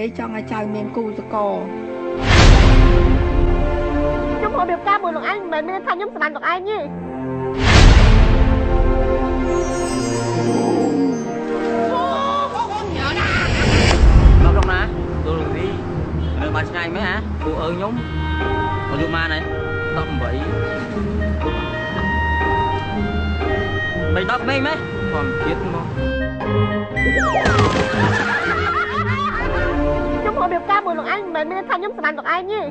យាយចង់ឲ្យចៅមានគូសកលខ្ញុំមករៀបការមួយលោកឯងមិនមែនថាខ្ញុំស្រឡាញ់លោកឯងទេមកក្នុងណាទូលវីលើបានឆ្ងាយមែនហ៎គូអើខ្ញុំមកយូរម៉ានហើយ18 3 10មេមែនធម្មជាតិមកខ្ញុំមករៀបការមួយលោកឯងមិនមែនថាខ្ញុំស្រឡាញ់លោកឯងទេម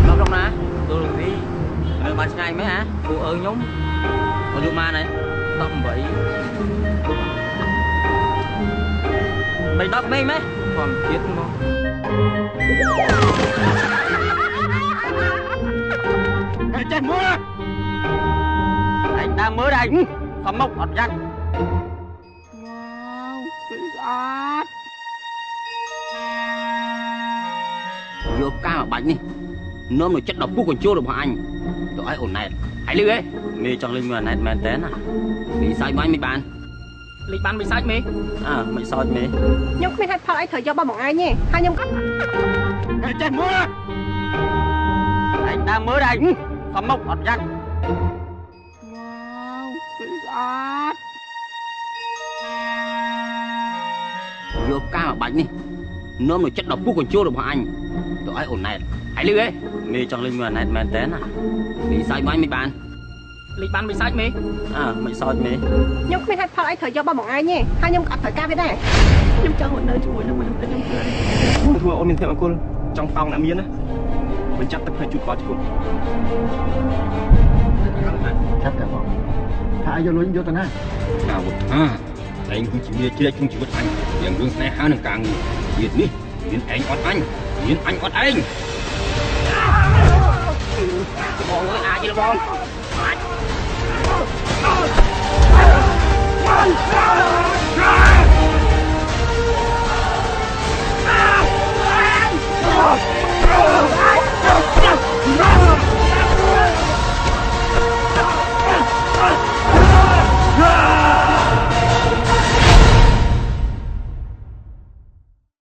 កក្នុងណាទូលវីលើបានឆ្ងាយមែនហ៎គូអើខ្ញុំមកយូរម៉ានហើយ18 3 10មេមែនធម្មជាតិមកចេះមើលអញដើរមើលដែរសំមុខអត់យ៉ាក់ជួយស្អាតយកការមកបាច់នេះនាំនៅចិត្តដល់ពុះកញ្ជោរបស់អញទៅឲ្យអូនណែតហើយលឺហ៎មេចង់លេងមើលអូនណែតមែនតើណាពីសាច់បាញ់មិនបានលេងបានមិនសាច់មេមិនសោចមេខ្ញុំគ្មានហេតុផលអីត្រូវយកបោះមកឯងទេហើយខ្ញុំចេះមើលអញដើរមើលដែរសំមុខអត់យ៉ាក់ជួយស្អាតយកការមកបាច់នេះនាំនៅចិត្តដល់ពុះកញ្ជោរបស់អញទៅឲ្យអូនណែតហើយលឺហ៎មេចង់លេងមើលអូនណែតមែនតើណាពីសាច់បាញ់មិនបានលេងបានមិនសាច់មេមិនសោចមេខ្ញុំគ្មានហេតុផលអីត្រូវយកបោះមកឯងទេហើយខ្ញុំអត់ត្រូវការវាដែរខ្ញុំចង់នៅជាមួយនឹងមនុស្សខ្ញុំធ្វើអូនមានធម៌អគុលចង់តោងអ្នកមានណាបញ្ចាត់ទឹកផ្នែកជូតគាត់ជគុំចាប់តែបងថាយកលុយយកទៅណាអាវុធឯងគឺជាមាជ្រែកក្នុងជីវិតអញយ៉ាងរឿងស្នេហានឹងការងារជាតិនេះមានឯងអត់អញមានអញអត់ឯងបងអើយអាចទេបងអាច